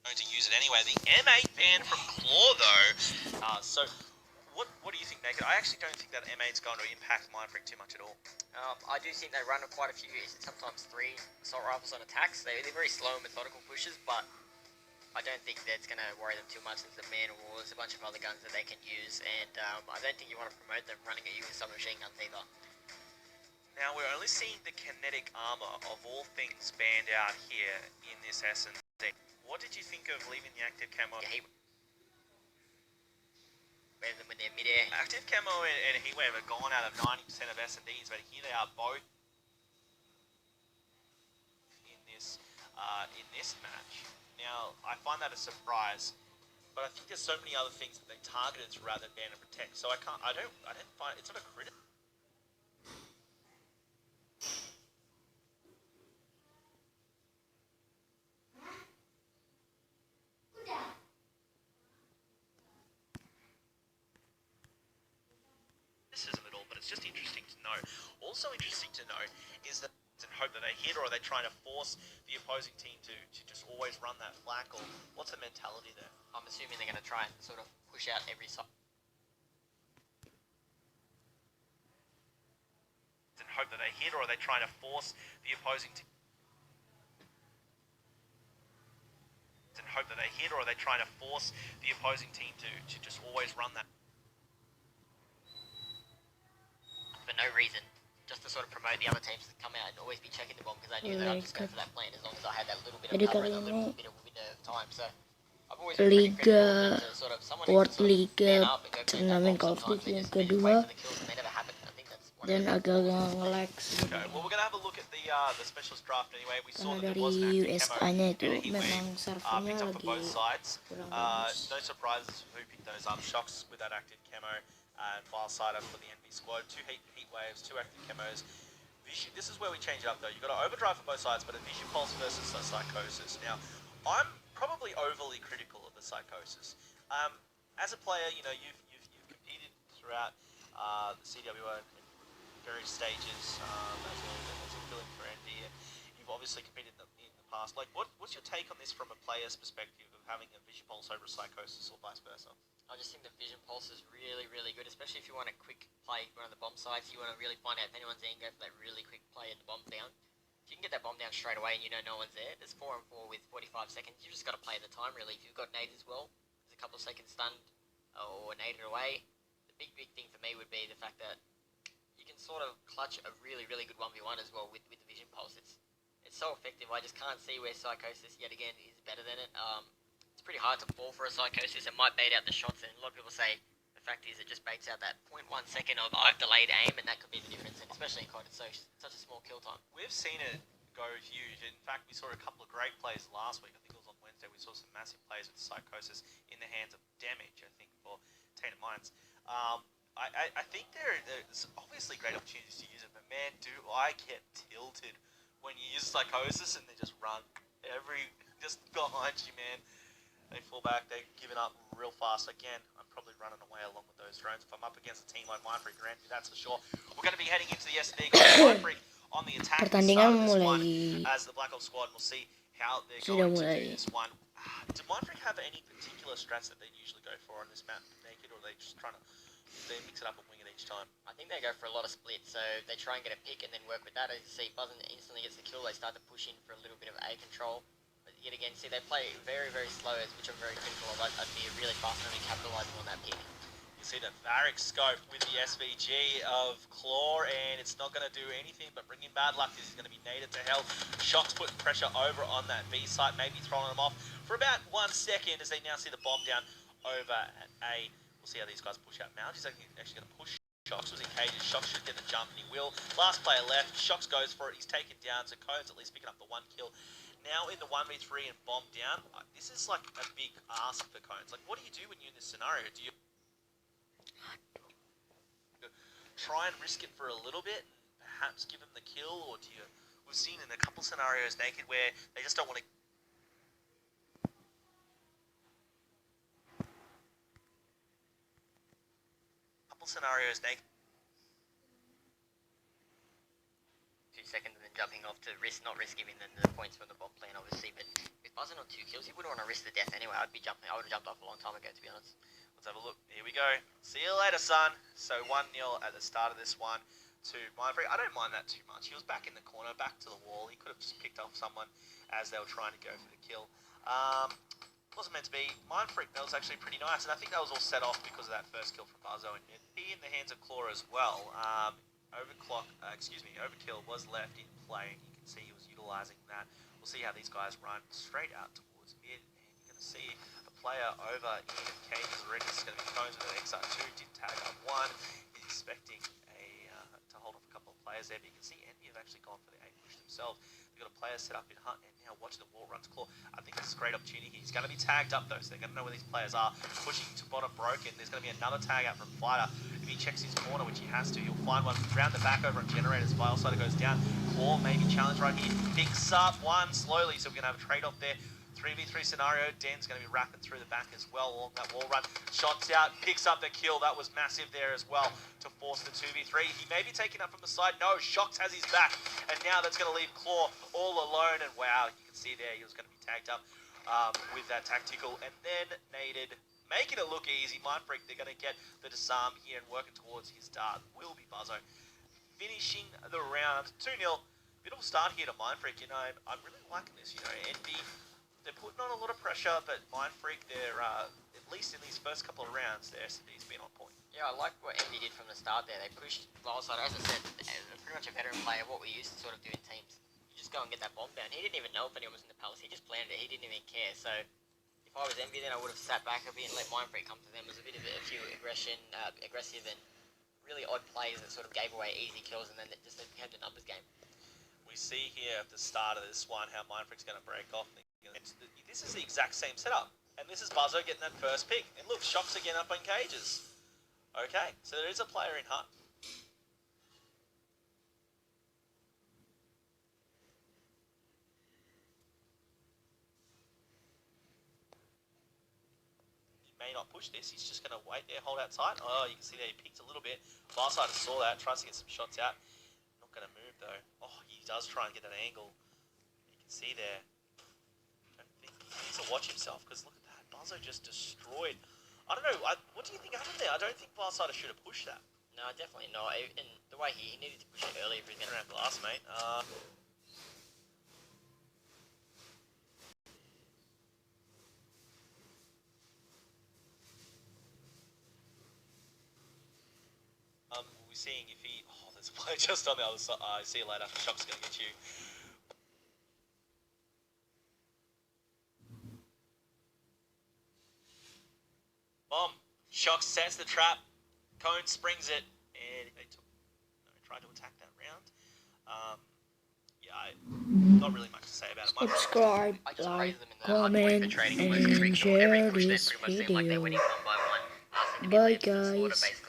going to use it anyway. The M8 ban from Claw, though. So, what do you think, Naked? I actually don't think that M8's going to impact Mindfreak too much at all. I do think they run quite a few, sometimes 3 assault rifles on attacks. They're very slow and methodical pushes, but I don't think that's going to worry them too much since the Man of War, there's a bunch of other guns that they can use, and I don't think you want to promote them running at you with submachine guns either. Now, we're only seeing the kinetic armor of all things banned out here in this S&D. What did you think of leaving the active camo? Yeah, them when they're mid-air. Active camo and heatwave are gone out of 90% of S&Ds, but here they are both in this match. Now, I find that a surprise, but I think there's so many other things that they targeted rather than ban and protect. So I don't find it's not a criticism. At all, but it's just interesting to know. Also interesting to know is that and hope that they hit, or are they trying to force the opposing team to just always run that flank, or what's the mentality there? I'm assuming they're going to try and sort of push out every side. And hope that they hit, or are they trying to force the opposing team? And hope that they hit, or are they trying to force the opposing team to just always run that? For no reason, just to sort of promote the other teams to come out and always be checking the bomb, because I knew that I'm just going for that plan as long as I had that little bit of cover and a little bit of window of time. So I've always been pretty critical to sort of someone who can man up and go for that bomb sometimes. They just wait for the kills and they never happen. I think that's one dan of the agak nge-lag. Okay, well we're gonna have a look at the specialist draft anyway. We saw Karena that there was an dari active camo USA-nya itu and a memang heatwave servernya picked up for lagi both sides. kurang bagus. No surprises who picked those up. Shocks with that active camo and Farsighter for the NB squad. 2 heat waves, 2 active camos. Vision, this is where we change it up though. You've got to overdrive for both sides, but a Vision Pulse versus a Psychosis. Now, I'm probably overly critical of the Psychosis. As a player, you know, you've competed throughout the CWO in various stages as a filling for ND, and you've obviously competed in the past. Like, what's your take on this from a player's perspective of having a Vision Pulse over a Psychosis or vice versa? I just think the Vision Pulse is really, really good, especially if you want a quick play on the bomb sites. You want to really find out if anyone's there and go for that really quick play at the bomb down. If you can get that bomb down straight away and you know no one's there, there's 4 and 4 with 45 seconds. You just got to play the time, really. If you've got nades as well, there's a couple of seconds stunned or naded away. The big thing for me would be the fact that you can sort of clutch a really, really good 1v1 as well with the Vision Pulse. It's so effective. I just can't see where Psychosis, yet again, is better than it. It's pretty hard to fall for a Psychosis. It might bait out the shots, and a lot of people say the fact is it just baits out that 0.1 second of delayed aim, and that could be the difference, and especially in COD, it's such a small kill time. We've seen it go huge. In fact, we saw a couple of great plays last week. I think it was on Wednesday. We saw some massive plays with Psychosis in the hands of Damage, I think, for Tainted Minds. I think there's obviously great opportunities to use it, but man, do I get tilted when you use Psychosis and they just run just behind you, man. They fall back, they're giving up real fast. Again, I'm probably running away along with those drones. If I'm up against a team like Mindfreak, Granby, that's for sure. We're going to be heading into the SD. Mindfreak on the attack. Pertandingan mulai as the Black Ops squad, we'll see how they're going to do this one. Do Mindfreak have any particular strats that they usually go for on this map, Naked, or are they just trying to mix it up and wing it each time? I think they go for a lot of splits, so they try and get a pick and then work with that. As you see, Buzzin instantly gets the kill, they start to push in for a little bit of A control. But yet again, see, they play very, very slow, which I'm very critical of. I'd be really fast on capitalising on that pick. You see that Varric scope with the SVG of Claw, and it's not going to do anything but bring in bad luck. This is going to be nated to hell. Shocks putting pressure over on that B site, maybe throwing them off for about 1 second as they now see the bomb down over at A. We'll see how these guys push out. Malge is actually going to push. Shocks was in cages. Shocks should get the jump, and he will. Last player left. Shocks goes for it. He's taken down, so Cone's at least picking up the 1 kill. Now in the 1v3 and bomb down, this is like a big ask for Cones. Like, what do you do when you're in this scenario? Do you try and risk it for a little bit and perhaps give him the kill, or do you... We've seen in a couple scenarios, Naked, where they just don't want to... scenarios, Naked. 2 seconds and then jumping off to not risk giving them the points from the bomb plan, obviously, but with buzzing on 2 kills, you wouldn't want to risk the death anyway. I would have jumped off a long time ago, to be honest. Let's have a look. Here we go. See you later, son. So 1-0 at the start of this one to Mindfreak. I don't mind that too much. He was back in the corner, back to the wall. He could have just picked off someone as they were trying to go for the kill. Wasn't meant to be. Mindfreak, that was actually pretty nice, and I think that was all set off because of that first kill from Barzo, and it'd be in the hands of Claw as well. Overkill was left in play, and you can see he was utilising that. We'll see how these guys run straight out towards mid, and you're going to see a player over in cages already. This is going to be Cones with an XR2, did tag up one. He's expecting to hold off a couple of players there, but you can see Envy have actually gone for the A push themselves. They've got a player set up in Hunt, and now watching the wall runs Claw. I think this is a great opportunity. He's going to be tagged up though, so they're going to know where these players are. Pushing to bottom broken. There's going to be another tag out from Fighter. If he checks his corner, which he has to, he'll find one round the back over on Generators. Vilesider goes down. Claw maybe challenge right here. Picks up one slowly, so we're going to have a trade-off there. 3v3 scenario. Den's going to be wrapping through the back as well along that wall run. Shots out, picks up the kill. That was massive there as well to force the 2v3. He may be taken up from the side. No, Shox has his back. And now that's going to leave Claw all alone. And wow, you can see there he was going to be tagged up with that tactical. And then naded, making it look easy. Mindfreak, they're going to get the disarm here and working towards his dart. Will be Buzzo. Finishing the round 2-0. Beautiful start here to Mindfreak. You know, I'm really liking this. You know, Envy, they're putting on a lot of pressure, but Mindfreak, they're, at least in these first couple of rounds, their SMD's been on point. Yeah, I like what Envy did from the start there. They pushed Vilesider, as I said, pretty much a veteran player, what we used to sort of do in teams. You just go and get that bomb down. He didn't even know if anyone was in the palace. He just planted it. He didn't even care. So if I was Envy, then I would have sat back a bit and let Mindfreak come to them. It was a bit of a few aggressive and really odd plays that sort of gave away easy kills, and then it just became the numbers game. We see here at the start of this one how Mindfreak's going to break off. This is the exact same setup. And this is Buzzo getting that first pick. And look, Shox again up on cages. Okay, so there is a player in Hut. He may not push this. He's just going to wait there, hold out tight. Oh, you can see there he peeked a little bit. Farsighter saw that, tries to get some shots out. Not going to move though. Oh, he does try and get that angle. You can see there. He needs to watch himself, because look at that. Buzzo just destroyed. I don't know. What do you think happened there? I don't think Vilesider should have pushed that. No, definitely not. And the way he needed to push it earlier if he's going to Around glass, mate. We'll be seeing if he... Oh, there's a player just on the other side. See you later. Shock's going to get you. Bomb. Shock sets the trap. Cone springs it, and they tried to attack that round. Not really much to say about it. Subscribe, like, comment, and share this video. Bye guys.